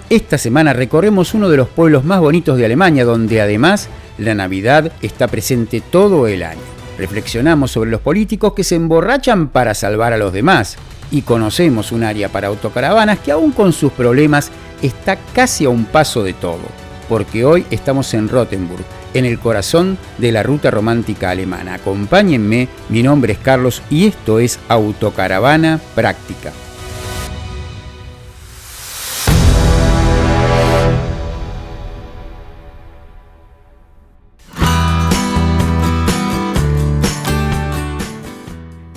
Esta semana recorremos uno de los pueblos más bonitos de Alemania, donde además la Navidad está presente todo el año. Reflexionamos sobre los políticos que se emborrachan para salvar a los demás y conocemos un área para autocaravanas que aún con sus problemas está casi a un paso de todo, porque hoy estamos en Rothenburg, en el corazón de la ruta romántica alemana. Acompáñenme, mi nombre es Carlos y esto es Autocaravana Práctica.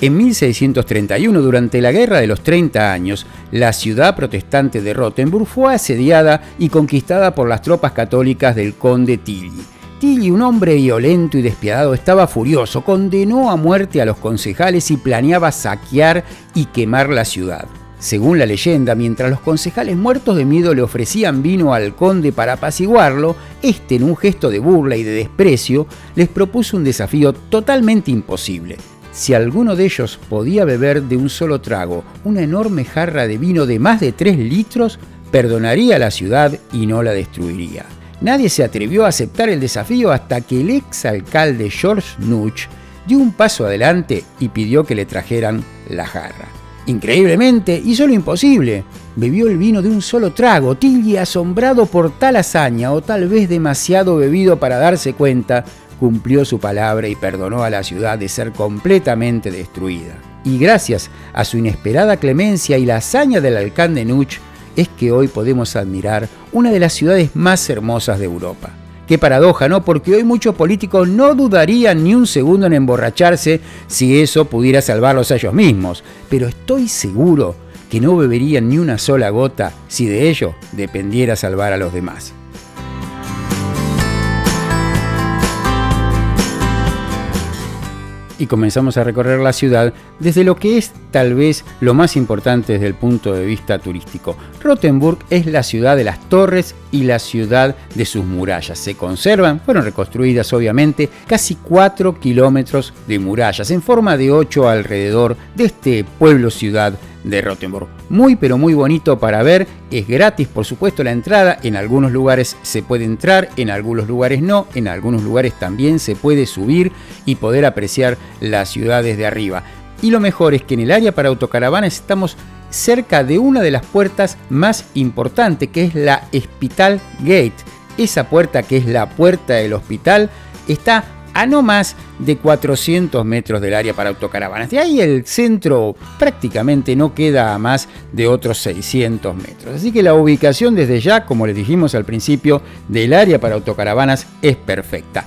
En 1631, durante la Guerra de los 30 años, la ciudad protestante de Rothenburg fue asediada y conquistada por las tropas católicas del conde Tilly. Tilly, un hombre violento y despiadado, estaba furioso, condenó a muerte a los concejales y planeaba saquear y quemar la ciudad. Según la leyenda, mientras los concejales muertos de miedo le ofrecían vino al conde para apaciguarlo, este, en un gesto de burla y de desprecio, les propuso un desafío totalmente imposible. Si alguno de ellos podía beber de un solo trago una enorme jarra de vino de más de 3 litros, perdonaría a la ciudad y no la destruiría. Nadie se atrevió a aceptar el desafío hasta que el exalcalde George Nuch dio un paso adelante y pidió que le trajeran la jarra. Increíblemente, hizo lo imposible. Bebió el vino de un solo trago. Tilly, asombrado por tal hazaña, o tal vez demasiado bebido para darse cuenta, cumplió su palabra y perdonó a la ciudad de ser completamente destruida. Y gracias a su inesperada clemencia y la hazaña del alcalde Nuch, es que hoy podemos admirar una de las ciudades más hermosas de Europa. Qué paradoja, ¿no? Porque hoy muchos políticos no dudarían ni un segundo en emborracharse si eso pudiera salvarlos a ellos mismos. Pero estoy seguro que no beberían ni una sola gota si de ello dependiera salvar a los demás. Y comenzamos a recorrer la ciudad desde lo que es tal vez lo más importante desde el punto de vista turístico. Rothenburg es la ciudad de las torres y la ciudad de sus murallas. Se conservan, fueron reconstruidas obviamente, casi 4 kilómetros de murallas en forma de 8 alrededor de este pueblo-ciudad de Rothenburg. Muy pero muy bonito para ver, es gratis por supuesto la entrada, en algunos lugares se puede entrar, en algunos lugares no, en algunos lugares también se puede subir y poder apreciar la ciudad desde arriba. Y lo mejor es que en el área para autocaravanas estamos cerca de una de las puertas más importantes, que es la Spital Gate. Esa puerta, que es la puerta del hospital, está a no más de 400 metros del área para autocaravanas. De ahí el centro prácticamente no queda a más de otros 600 metros. Así que la ubicación desde ya, como les dijimos al principio, del área para autocaravanas es perfecta.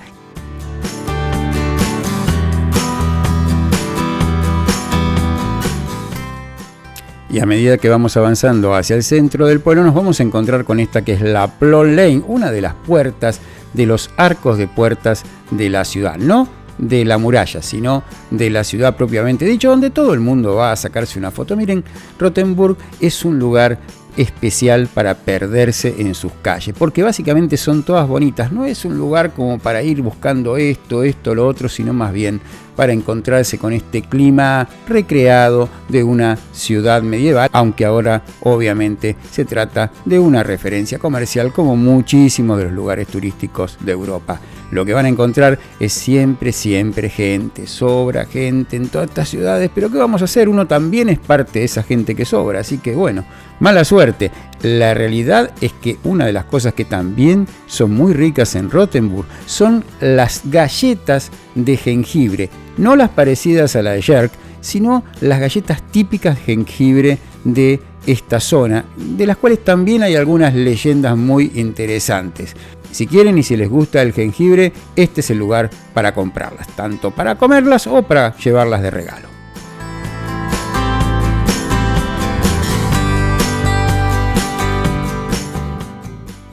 Y a medida que vamos avanzando hacia el centro del pueblo, nos vamos a encontrar con esta que es la Plot Lane, una de las puertas de los arcos de puertas de la ciudad, no de la muralla, sino de la ciudad propiamente dicho, donde todo el mundo va a sacarse una foto. Miren, Rothenburg es un lugar especial para perderse en sus calles, porque básicamente son todas bonitas. No es un lugar como para ir buscando esto, lo otro, sino más bien para encontrarse con este clima recreado de una ciudad medieval, aunque ahora obviamente se trata de una referencia comercial como muchísimos de los lugares turísticos de Europa. Lo que van a encontrar es siempre gente, sobra gente en todas estas ciudades, pero ¿qué vamos a hacer? Uno también es parte de esa gente que sobra, así que bueno, mala suerte. La realidad es que una de las cosas que también son muy ricas en Rothenburg son las galletas de jengibre, no las parecidas a la de Jerk, sino las galletas típicas de jengibre de esta zona, de las cuales también hay algunas leyendas muy interesantes. Si quieren y si les gusta el jengibre, este es el lugar para comprarlas, tanto para comerlas o para llevarlas de regalo.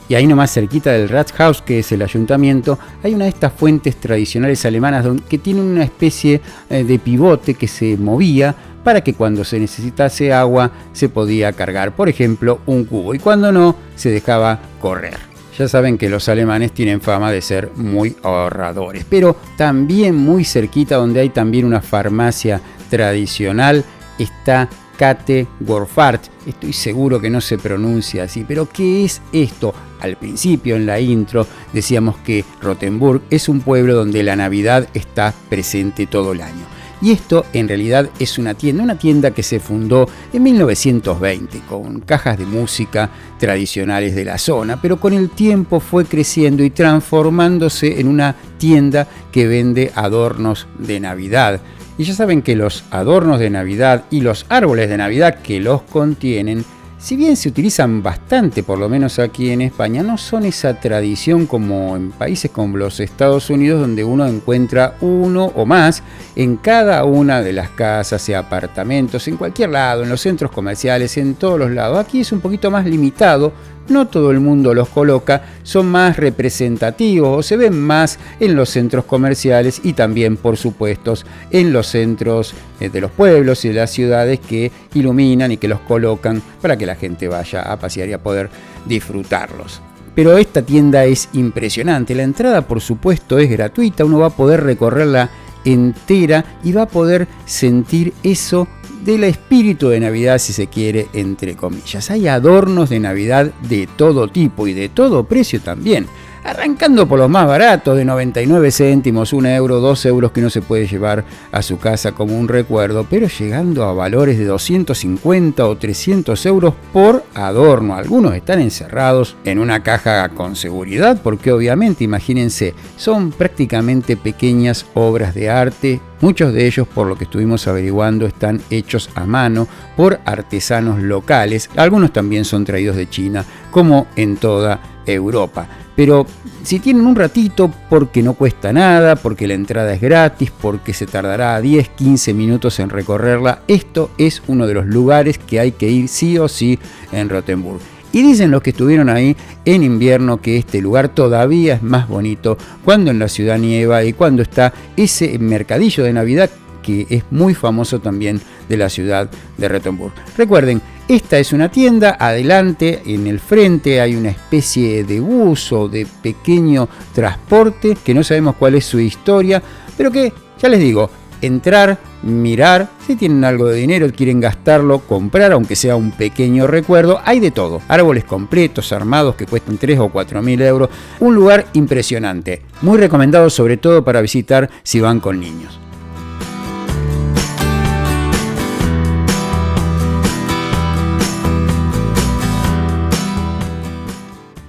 Y ahí nomás cerquita del Rathaus, que es el ayuntamiento, hay una de estas fuentes tradicionales alemanas que tiene una especie de pivote que se movía para que cuando se necesitase agua se podía cargar, por ejemplo, un cubo, y cuando no, se dejaba correr. Ya saben que los alemanes tienen fama de ser muy ahorradores, pero también muy cerquita, donde hay también una farmacia tradicional, está Kate Worfart. Estoy seguro que no se pronuncia así, pero ¿qué es esto? Al principio, en la intro, decíamos que Rothenburg es un pueblo donde la Navidad está presente todo el año. Y esto en realidad es una tienda que se fundó en 1920 con cajas de música tradicionales de la zona, pero con el tiempo fue creciendo y transformándose en una tienda que vende adornos de Navidad. Y ya saben que los adornos de Navidad y los árboles de Navidad que los contienen, si bien se utilizan bastante, por lo menos aquí en España, no son esa tradición como en países como los Estados Unidos, donde uno encuentra uno o más en cada una de las casas y apartamentos, en cualquier lado, en los centros comerciales, en todos los lados. Aquí es un poquito más limitado, no todo el mundo los coloca, son más representativos o se ven más en los centros comerciales y también, por supuesto, en los centros de los pueblos y de las ciudades que iluminan y que los colocan para que la gente vaya a pasear y a poder disfrutarlos. Pero esta tienda es impresionante, la entrada por supuesto es gratuita, uno va a poder recorrerla entera y va a poder sentir eso del espíritu de Navidad, si se quiere, entre comillas. Hay adornos de Navidad de todo tipo y de todo precio también. Arrancando por los más baratos, de 99 céntimos, 1 euro, 2 euros que uno se puede llevar a su casa como un recuerdo, pero llegando a valores de 250 o 300 euros por adorno. Algunos están encerrados en una caja con seguridad, porque obviamente, imagínense, son prácticamente pequeñas obras de arte. Muchos de ellos, por lo que estuvimos averiguando, están hechos a mano por artesanos locales. Algunos también son traídos de China, como en toda Europa. Pero si tienen un ratito, porque no cuesta nada, porque la entrada es gratis, porque se tardará 10-15 minutos en recorrerla, esto es uno de los lugares que hay que ir sí o sí en Rothenburg. Y dicen los que estuvieron ahí en invierno que este lugar todavía es más bonito cuando en la ciudad nieva y cuando está ese mercadillo de Navidad que es muy famoso también de la ciudad de Rothenburg. Recuerden, esta es una tienda, adelante en el frente hay una especie de bus o de pequeño transporte que no sabemos cuál es su historia, pero que, ya les digo, entrar, mirar, si tienen algo de dinero, quieren gastarlo, comprar, aunque sea un pequeño recuerdo, hay de todo. Árboles completos, armados, que cuestan 3 o 4 mil euros. Un lugar impresionante, muy recomendado sobre todo para visitar si van con niños.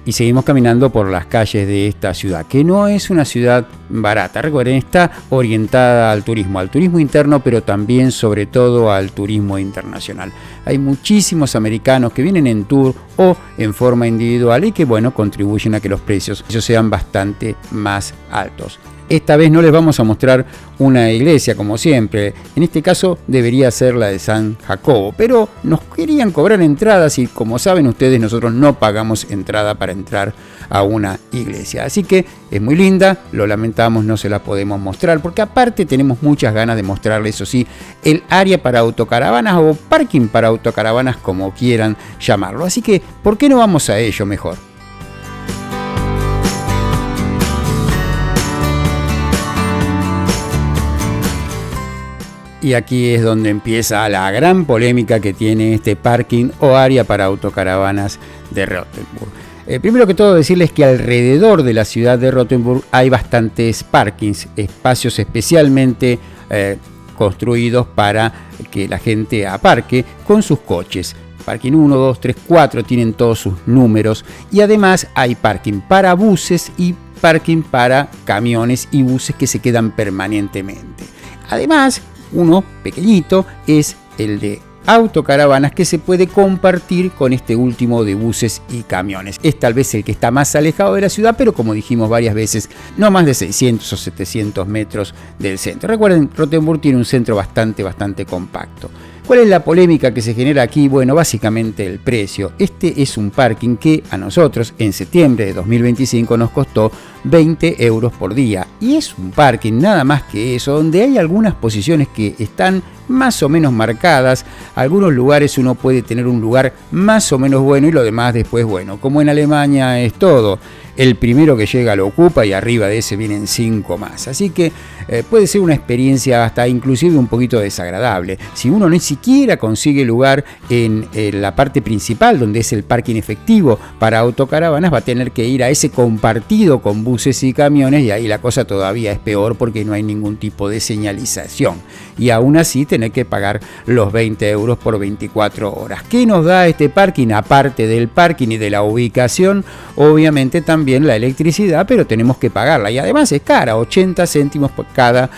Y seguimos caminando por las calles de esta ciudad, que no es una ciudad barata. Recuerden, está orientada al turismo interno, pero también sobre todo al turismo internacional. Hay muchísimos americanos que vienen en tour o en forma individual y que, bueno, contribuyen a que los precios sean bastante más altos. Esta vez no les vamos a mostrar una iglesia como siempre, en este caso debería ser la de San Jacobo, pero nos querían cobrar entradas y como saben ustedes nosotros no pagamos entrada para entrar a una iglesia, así que es muy linda, lo lamentamos, no se la podemos mostrar porque aparte tenemos muchas ganas de mostrarles, eso sí, el área para autocaravanas o parking para autocaravanas como quieran llamarlo, así que ¿por qué no vamos a ello mejor? Y aquí es donde empieza la gran polémica que tiene este parking o área para autocaravanas de Rothenburg. Primero que todo decirles que alrededor de la ciudad de Rothenburg hay bastantes parkings, espacios especialmente construidos para que la gente aparque con sus coches. Parking 1, 2, 3, 4 tienen todos sus números y además hay parking para buses y parking para camiones y buses que se quedan permanentemente. Además, uno pequeñito es el de autocaravanas que se puede compartir con este último de buses y camiones. Es tal vez el que está más alejado de la ciudad, pero como dijimos varias veces, no más de 600 o 700 metros del centro. Recuerden, Rothenburg tiene un centro bastante compacto. ¿Cuál es la polémica que se genera aquí? Bueno, básicamente el precio. Este es un parking que a nosotros en septiembre de 2025 nos costó 20 euros por día. Y es un parking nada más que eso, donde hay algunas posiciones que están más o menos marcadas. Algunos lugares uno puede tener un lugar más o menos bueno y lo demás después bueno. Como en Alemania es todo. El primero que llega lo ocupa y arriba de ese vienen 5 más. Así que puede ser una experiencia hasta inclusive un poquito desagradable. Si uno ni siquiera consigue lugar en la parte principal, donde es el parking efectivo para autocaravanas, va a tener que ir a ese compartido con buses y camiones, y ahí la cosa todavía es peor porque no hay ningún tipo de señalización. Y aún así tener que pagar los 20 euros por 24 horas. ¿Qué nos da este parking? Aparte del parking y de la ubicación, obviamente también la electricidad, pero tenemos que pagarla y además es cara, 80 céntimos por cada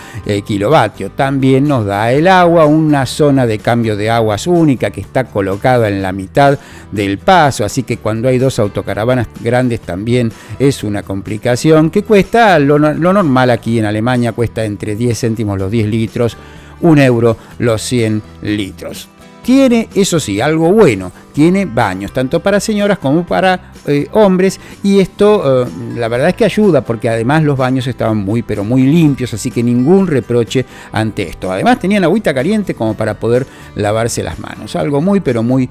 kilovatio. También nos da el agua, una zona de cambio de aguas única que está colocada en la mitad del paso, así que cuando hay dos autocaravanas grandes también es una complicación que cuesta lo normal aquí en Alemania, cuesta entre 10 céntimos los 10 litros, 1 euro los 100 litros. Tiene, eso sí, algo bueno, tiene baños, tanto para señoras como para hombres, y esto la verdad es que ayuda, porque además los baños estaban muy, pero muy limpios, así que ningún reproche ante esto. Además tenían agüita caliente como para poder lavarse las manos, algo muy, pero muy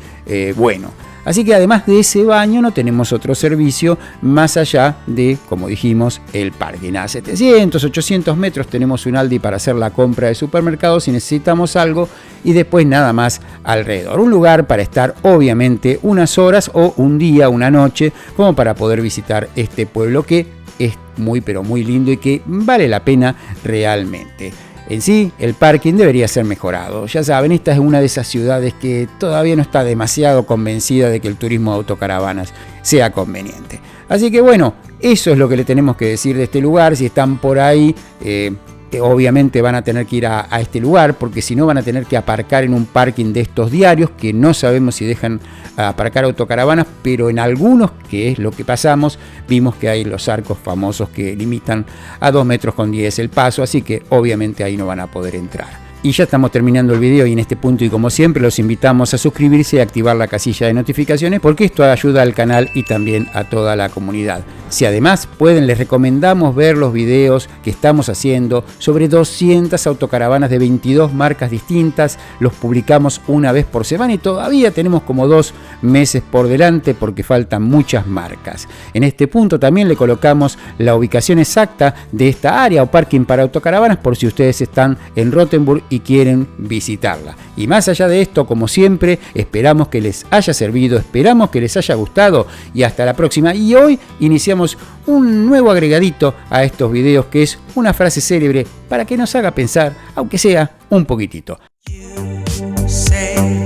bueno. Así que además de ese baño no tenemos otro servicio más allá de, como dijimos, el parking. A 700, 800 metros tenemos un Aldi para hacer la compra de supermercados si necesitamos algo, y después nada más alrededor. Un lugar para estar obviamente unas horas o un día, una noche, como para poder visitar este pueblo que es muy pero muy lindo y que vale la pena realmente. En sí, el parking debería ser mejorado. Ya saben, esta es una de esas ciudades que todavía no está demasiado convencida de que el turismo de autocaravanas sea conveniente. Así que bueno, eso es lo que le tenemos que decir de este lugar. Si están por ahí, obviamente van a tener que ir a este lugar, porque si no van a tener que aparcar en un parking de estos diarios, que no sabemos si dejan aparcar autocaravanas, pero en algunos, que es lo que pasamos, vimos que hay los arcos famosos que limitan a 2,10 metros el paso, así que obviamente ahí no van a poder entrar. Y ya estamos terminando el video, y en este punto, y como siempre, los invitamos a suscribirse y activar la casilla de notificaciones, porque esto ayuda al canal y también a toda la comunidad. Si además pueden, les recomendamos ver los videos que estamos haciendo sobre 200 autocaravanas de 22 marcas distintas. Los publicamos una vez por semana y todavía tenemos como 2 meses por delante porque faltan muchas marcas. En este punto también le colocamos la ubicación exacta de esta área o parking para autocaravanas por si ustedes están en Rothenburg y quieren visitarla. Y más allá de esto, como siempre, esperamos que les haya servido, esperamos que les haya gustado, y hasta la próxima. Y hoy iniciamos un nuevo agregadito a estos videos, que es una frase célebre para que nos haga pensar, aunque sea un poquitito. You say